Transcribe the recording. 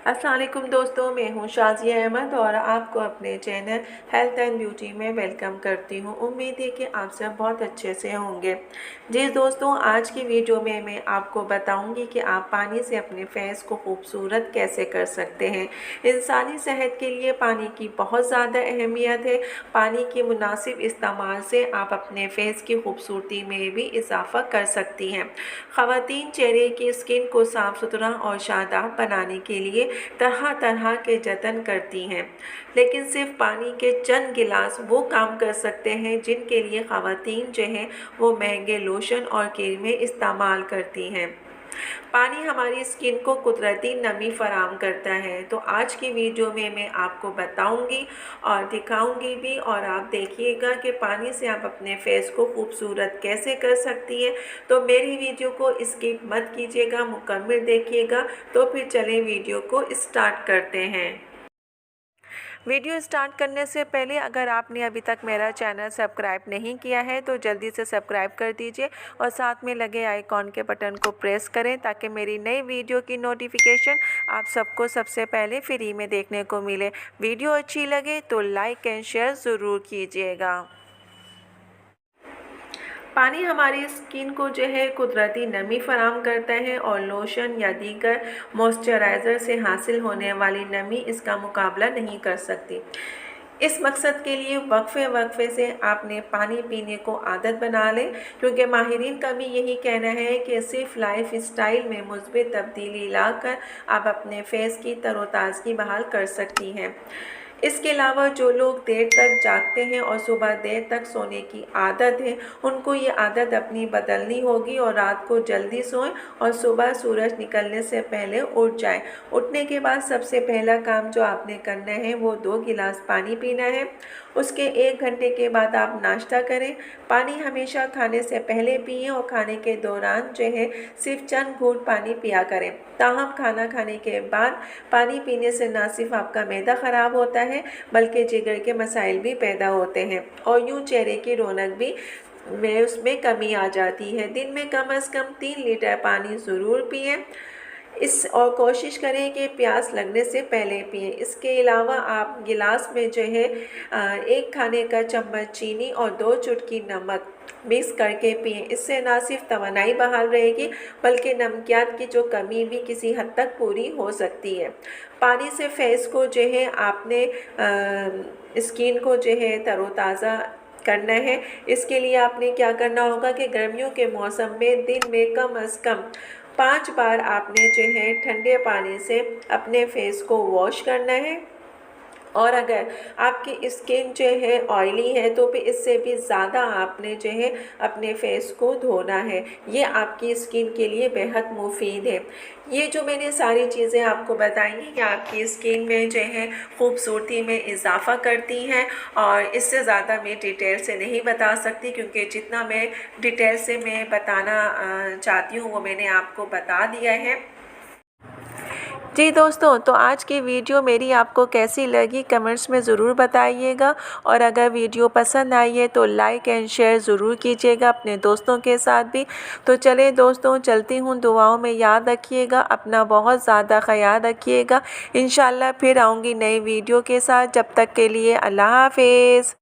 अस्सलाम वालेकुम दोस्तों, मैं हूँ शाज़िया अहमद और आपको अपने चैनल हेल्थ एंड ब्यूटी में वेलकम करती हूँ। उम्मीद है कि आप सब बहुत अच्छे से होंगे। जी दोस्तों, आज की वीडियो में मैं आपको बताऊंगी कि आप पानी से अपने फेस को खूबसूरत कैसे कर सकते हैं। इंसानी सेहत के लिए पानी की बहुत ज़्यादा अहमियत है। पानी के मुनासिब इस्तेमाल से आप अपने फेस की खूबसूरती में भी इजाफा कर सकती हैं। ख़वातीन चेहरे की स्किन को साफ़ सुथरा और शादाब बनाने के लिए तरह तरह के जतन करती हैं, लेकिन सिर्फ पानी के चंद गिलास वो काम कर सकते हैं जिनके लिए ख़वातीन जो हैं वो महंगे लोशन और क्रीमें इस्तेमाल करती हैं। पानी हमारी स्किन को कुदरती नमी फराम करता है। तो आज की वीडियो में मैं आपको बताऊंगी और दिखाऊंगी भी, और आप देखिएगा कि पानी से आप अपने फेस को खूबसूरत कैसे कर सकती हैं। तो मेरी वीडियो को स्किप मत कीजिएगा, मुकम्मल देखिएगा। तो फिर चलें वीडियो को स्टार्ट करते हैं। वीडियो स्टार्ट करने से पहले अगर आपने अभी तक मेरा चैनल सब्सक्राइब नहीं किया है तो जल्दी से सब्सक्राइब कर दीजिए और साथ में लगे आइकॉन के बटन को प्रेस करें ताकि मेरी नई वीडियो की नोटिफिकेशन आप सबको सबसे पहले फ्री में देखने को मिले। वीडियो अच्छी लगे तो लाइक एंड शेयर ज़रूर कीजिएगा। पानी हमारी स्किन को जो है कुदरती नमी फराम करता है और लोशन या दीगर मॉइस्चराइज़र से हासिल होने वाली नमी इसका मुकाबला नहीं कर सकती। इस मकसद के लिए वक्फे से आपने पानी पीने को आदत बना लें, क्योंकि माहिरीन का भी यही कहना है कि सिर्फ लाइफ स्टाइल में मुस्बित तब्दीली लाकर आप अपने फेस की तरोताज़गी बहाल कर सकती हैं। इसके अलावा जो लोग देर तक जागते हैं और सुबह देर तक सोने की आदत है, उनको ये आदत अपनी बदलनी होगी और रात को जल्दी सोएं और सुबह सूरज निकलने से पहले उठ जाएं। उठने के बाद सबसे पहला काम जो आपने करना है वो 2 गिलास पानी पीना है। उसके 1 घंटे के बाद आप नाश्ता करें। पानी हमेशा खाने से पहले पिएं और खाने के दौरान जो है सिर्फ चंद घूंट पानी पिया करें। ताहम खाना खाने के बाद पानी पीने से न सिर्फ आपका मैदा ख़राब होता है बल्कि जिगर के मसाइल भी पैदा होते हैं और यूँ चेहरे की रौनक भी में उसमें कमी आ जाती है। दिन में कम से कम 3 लीटर पानी ज़रूर पिएं। और कोशिश करें कि प्यास लगने से पहले पिएं। इसके अलावा आप गिलास में जो है 1 खाने का चम्मच चीनी और 2 चुटकी नमक मिक्स करके पिएं। इससे ना सिर्फ तवानाई बहाल रहेगी बल्कि नमकियात की जो कमी भी किसी हद तक पूरी हो सकती है। पानी से फेस को जो है आपने स्किन को जो है तरोताज़ा करना है। इसके लिए आपने क्या करना होगा कि गर्मियों के मौसम में दिन में कम से कम 5 बार आपने जो है ठंडे पानी से अपने फेस को वॉश करना है। और अगर आपकी स्किन जो है ऑयली है तो फिर इससे भी ज़्यादा आपने जो है अपने फेस को धोना है। ये आपकी स्किन के लिए बेहद मुफीद है। ये जो मैंने सारी चीज़ें आपको बताई हैं ये आपकी स्किन में जो है खूबसूरती में इजाफ़ा करती हैं, और इससे ज़्यादा मैं डिटेल से नहीं बता सकती, क्योंकि जितना मैं डिटेल से मैं बताना चाहती हूँ वो मैंने आपको बता दिया है। जी दोस्तों, तो आज की वीडियो मेरी आपको कैसी लगी कमेंट्स में ज़रूर बताइएगा, और अगर वीडियो पसंद आई है तो लाइक एंड शेयर ज़रूर कीजिएगा अपने दोस्तों के साथ भी। तो चलें दोस्तों, चलती हूँ, दुआओं में याद रखिएगा, अपना बहुत ज़्यादा ख्याल रखिएगा। इंशाल्लाह फिर आऊँगी नई वीडियो के साथ। जब तक के लिए अल्लाह हाफिज़।